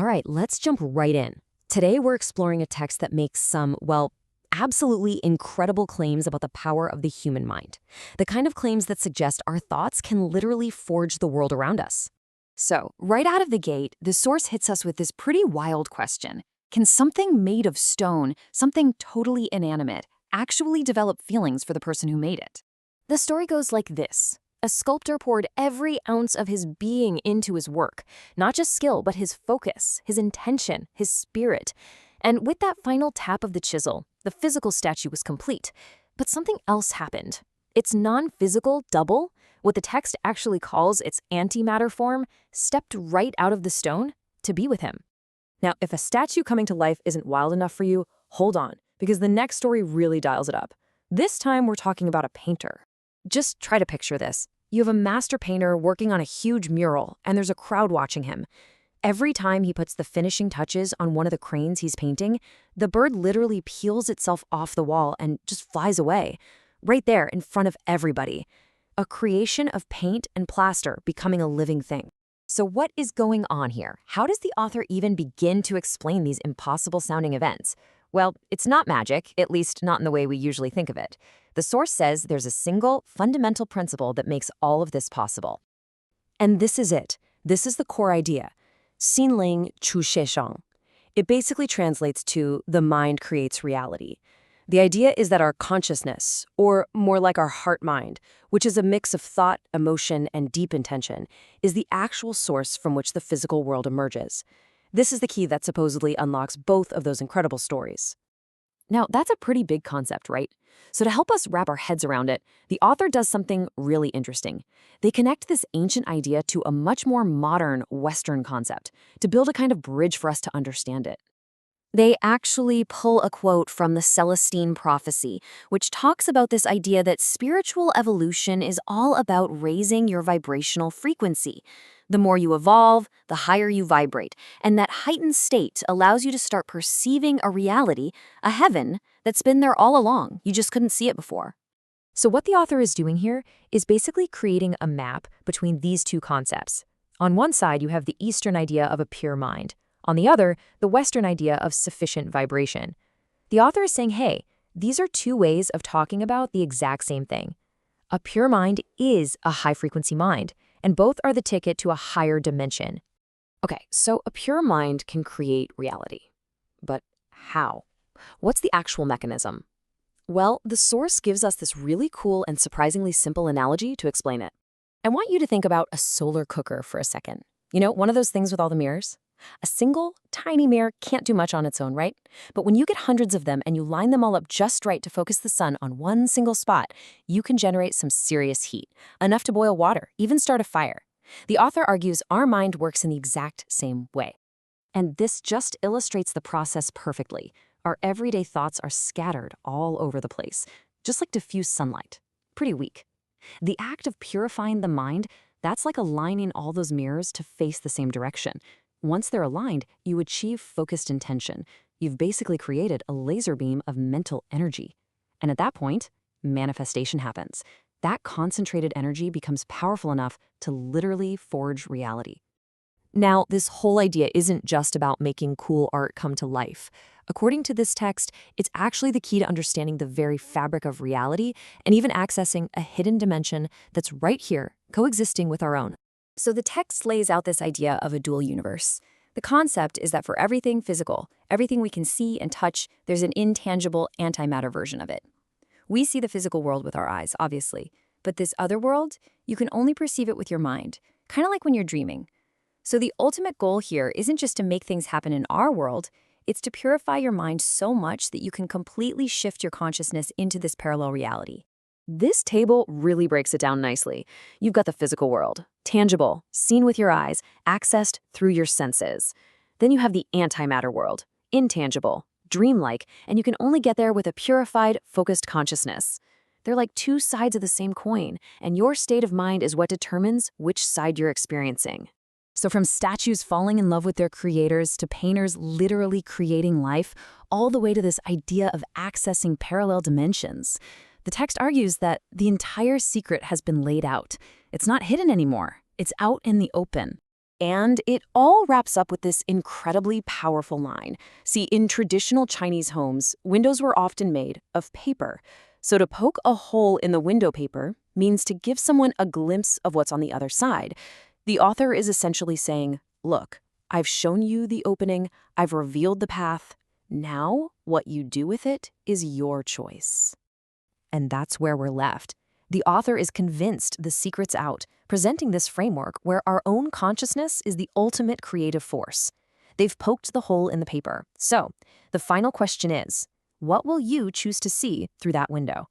All right, let's jump right in. Today, we're exploring a text that makes some, well, absolutely incredible claims about the power of the human mind. The kind of claims that suggest our thoughts can literally forge the world around us. So, right out of the gate, the source hits us with this pretty wild question. Can something made of stone, something totally inanimate, actually develop feelings for the person who made it? The story goes like this. A sculptor poured every ounce of his being into his work, not just skill, but his focus, his intention, his spirit. And with that final tap of the chisel, the physical statue was complete. But something else happened. Its non-physical double, what the text actually calls its antimatter form, stepped right out of the stone to be with him. Now, if a statue coming to life isn't wild enough for you, hold on, because the next story really dials it up. This time, we're talking about a painter. Just try to picture this. You have a master painter working on a huge mural, and there's a crowd watching him. Every time he puts the finishing touches on one of the cranes he's painting, the bird literally peels itself off the wall and just flies away, right there in front of everybody. A creation of paint and plaster becoming a living thing. So what is going on here? How does the author even begin to explain these impossible-sounding events? Well, it's not magic, at least not in the way we usually think of it. The source says there's a single, fundamental principle that makes all of this possible. And this is it. This is the core idea. Xinling chu sheshang. It basically translates to the mind creates reality. The idea is that our consciousness, or more like our heart-mind, which is a mix of thought, emotion, and deep intention, is the actual source from which the physical world emerges. This is the key that supposedly unlocks both of those incredible stories. Now, that's a pretty big concept, right? So to help us wrap our heads around it, the author does something really interesting. They connect this ancient idea to a much more modern Western concept to build a kind of bridge for us to understand it. They actually pull a quote from the Celestine prophecy, which talks about this idea that spiritual evolution is all about raising your vibrational frequency. The more you evolve, the higher you vibrate, and that heightened state allows you to start perceiving a reality, a heaven, that's been there all along. You just couldn't see it before. So what the author is doing here is basically creating a map between these two concepts. On one side, you have the Eastern idea of a pure mind. On the other, the Western idea of sufficient vibration. The author is saying, hey, these are two ways of talking about the exact same thing. A pure mind is a high-frequency mind, and both are the ticket to a higher dimension. Okay, so a pure mind can create reality. But how? What's the actual mechanism? Well, the source gives us this really cool and surprisingly simple analogy to explain it. I want you to think about a solar cooker for a second. You know, one of those things with all the mirrors? A single, tiny mirror can't do much on its own, right? But when you get hundreds of them and you line them all up just right to focus the sun on one single spot, you can generate some serious heat, enough to boil water, even start a fire. The author argues our mind works in the exact same way. And this just illustrates the process perfectly. Our everyday thoughts are scattered all over the place, just like diffuse sunlight. Pretty weak. The act of purifying the mind, that's like aligning all those mirrors to face the same direction. Once they're aligned, you achieve focused intention. You've basically created a laser beam of mental energy. And at that point, manifestation happens. That concentrated energy becomes powerful enough to literally forge reality. Now, this whole idea isn't just about making cool art come to life. According to this text, it's actually the key to understanding the very fabric of reality and even accessing a hidden dimension that's right here, coexisting with our own. So the text lays out this idea of a dual universe. The concept is that for everything physical, everything we can see and touch, there's an intangible antimatter version of it. We see the physical world with our eyes, obviously, but this other world, you can only perceive it with your mind, kind of like when you're dreaming. So the ultimate goal here isn't just to make things happen in our world, it's to purify your mind so much that you can completely shift your consciousness into this parallel reality. This table really breaks it down nicely. You've got the physical world, tangible, seen with your eyes, accessed through your senses. Then you have the antimatter world, intangible, dreamlike, and you can only get there with a purified, focused consciousness. They're like two sides of the same coin, and your state of mind is what determines which side you're experiencing. So from statues falling in love with their creators to painters literally creating life, all the way to this idea of accessing parallel dimensions. The text argues that the entire secret has been laid out. It's not hidden anymore. It's out in the open. And it all wraps up with this incredibly powerful line. See, in traditional Chinese homes, windows were often made of paper. So to poke a hole in the window paper means to give someone a glimpse of what's on the other side. The author is essentially saying, look, I've shown you the opening, I've revealed the path. Now, what you do with it is your choice. And that's where we're left. The author is convinced the secret's out, presenting this framework where our own consciousness is the ultimate creative force. They've poked the hole in the paper. So, the final question is, what will you choose to see through that window?